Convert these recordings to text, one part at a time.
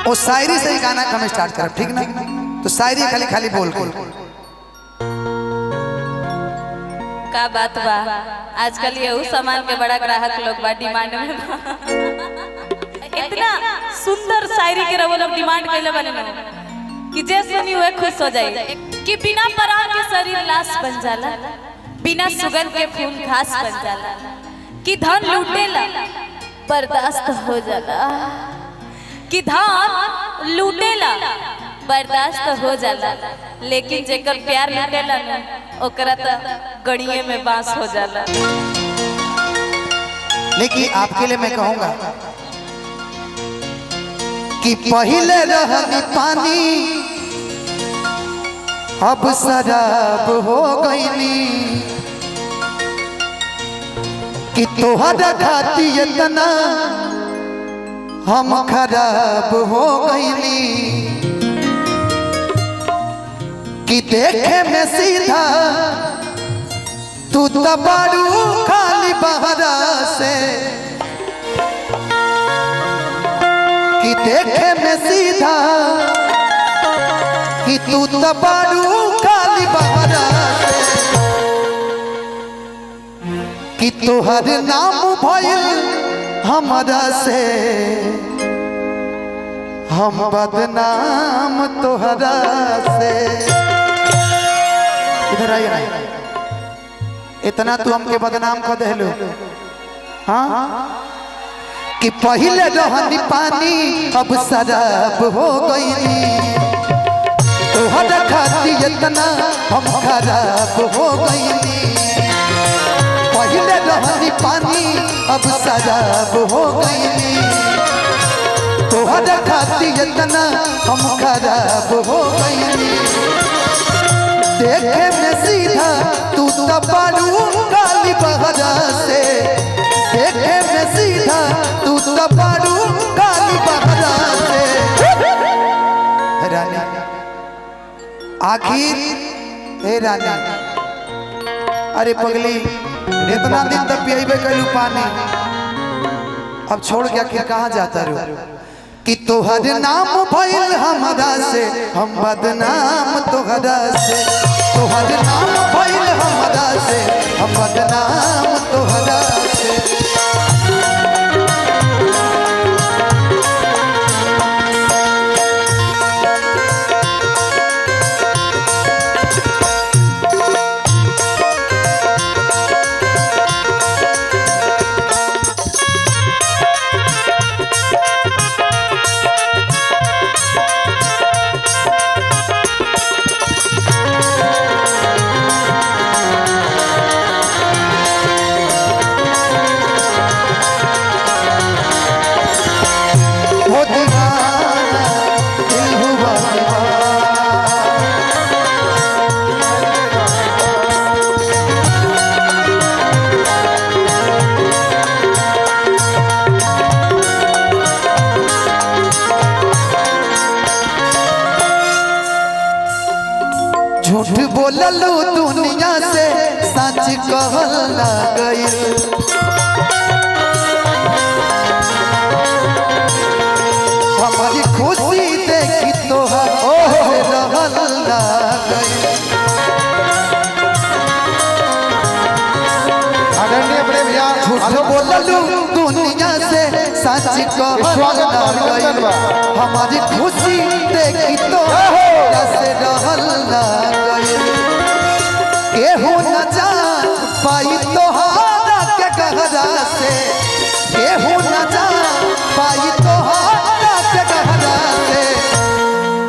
वो शायरी से ही गाना का हम स्टार्ट करब, ठीक ना? तो शायरी खाली खाली बोल के का बात बा। आजकल ये सामान के बड़ा ग्राहक लोग बा डिमांड में इतना सुंदर शायरी के रवल अब डिमांड कैले बने ना कि जे सुनी हुए खुश हो जाए कि बिना पराग के शरीर लाश बन जाला, बिना सुगंध के फूल घास बन जाला, कि धन लूटेला बर्दाश्त हो जाला, कि धन लूटेला बर्दाश्त हो जाला, लेकिन जेकर प्यार लूटेला ना ओकरा त गड़िए में बांस हो जाला। लेकिन आपके लिए मैं कहूंगा कि पहले रहनी पानी अब शराब हो गईनी, कि तोहरा खाती इतना हम खराब हो गईनी, कि देखे में सीधा तू तबारू खाली बहरा से, कि देखे में सीधा कि तू तबारू खाली बहरा से, कि तोहर नाम भइल हमरा से हम बदनाम तोहरा से। इधर आइए ना, इतना तू हमके बदनाम कर देलो। हाँ कि पहले रहनी पानी अब शराब हो गई, तोहरा खाती इतना हम खराब हो गई, पहले रहनी पानी अब शराब हो गई, तोहरा खाती इतना हम खराब हो गई, देखे में सीधा तू तबारू काली बहरा से, देखे में सीधा तू तबारू काली बहरा से। रानी आखिर हे रानी, अरे पगली इतना दिन तक पियबे कैलू पानी, अब छोड़ के आखिर कहाँ जाता रू? कि तोहर नाम भइल हमरा से हम बदनाम तोहरा से, तोहर नाम भइल हमरा से हम बदनाम तोहरा से। झूठ बोललू दुनिया से सच कहल गइल, हमारी खुशी देखी तोहर रहल गइल। आदरणीय बड़े भैया, झूठ बोललू दुनिया से सच कहल गइल, हमारी खुशी देखी तोहर से रहल गइल, केहू न जान पाई तोहरा के गहरा से, केहू न जान पाई तोहरा के गहरा से,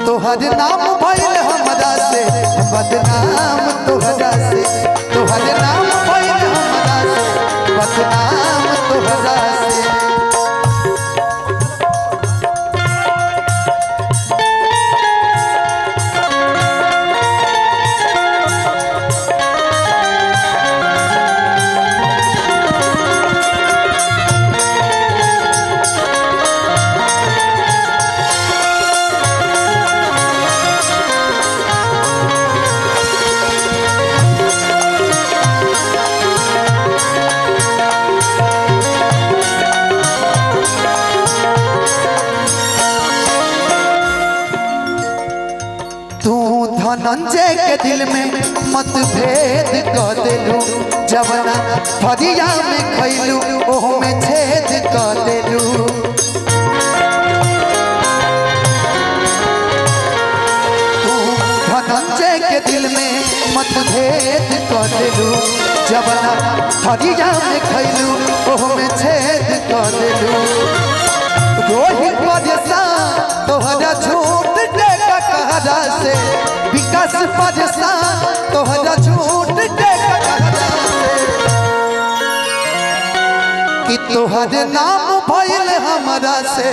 तोहर नाम भइल हमरा से बदनाम तोहरा से, तोहर नाम भइल हमरा से बदनाम तोहरा से। धनंजय के दिल में मतभेद कर देलू जवना फरिया में खैलू ओह में छेद कर देलू धनंजय के दिल में मतभेद कर देलू जवना फरिया में खैलू ओह में छेद कर देलू रोहित परेशान तोहरा झूठ के कहरा से विकास परेशान तोहरा झूठ के कहरा से कि तोहर नाम भइल हमरा से।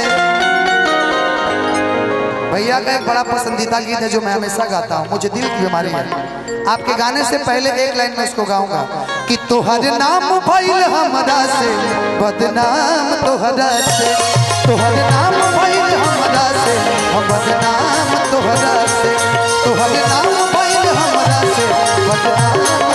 भैया का एक बड़ा पसंदीदा गीत है जो मैं हमेशा गाता हूँ, मुझे दिल की बीमारी है। आपके गाने से पहले एक लाइन में इसको गाऊंगा कि तोहर नाम भइल हमरा से बदनाम तोहरा से तोहर नाम भइल हमरा से हम बदनाम तोहरा से तोहर नाम भइल हमरा से बदनाम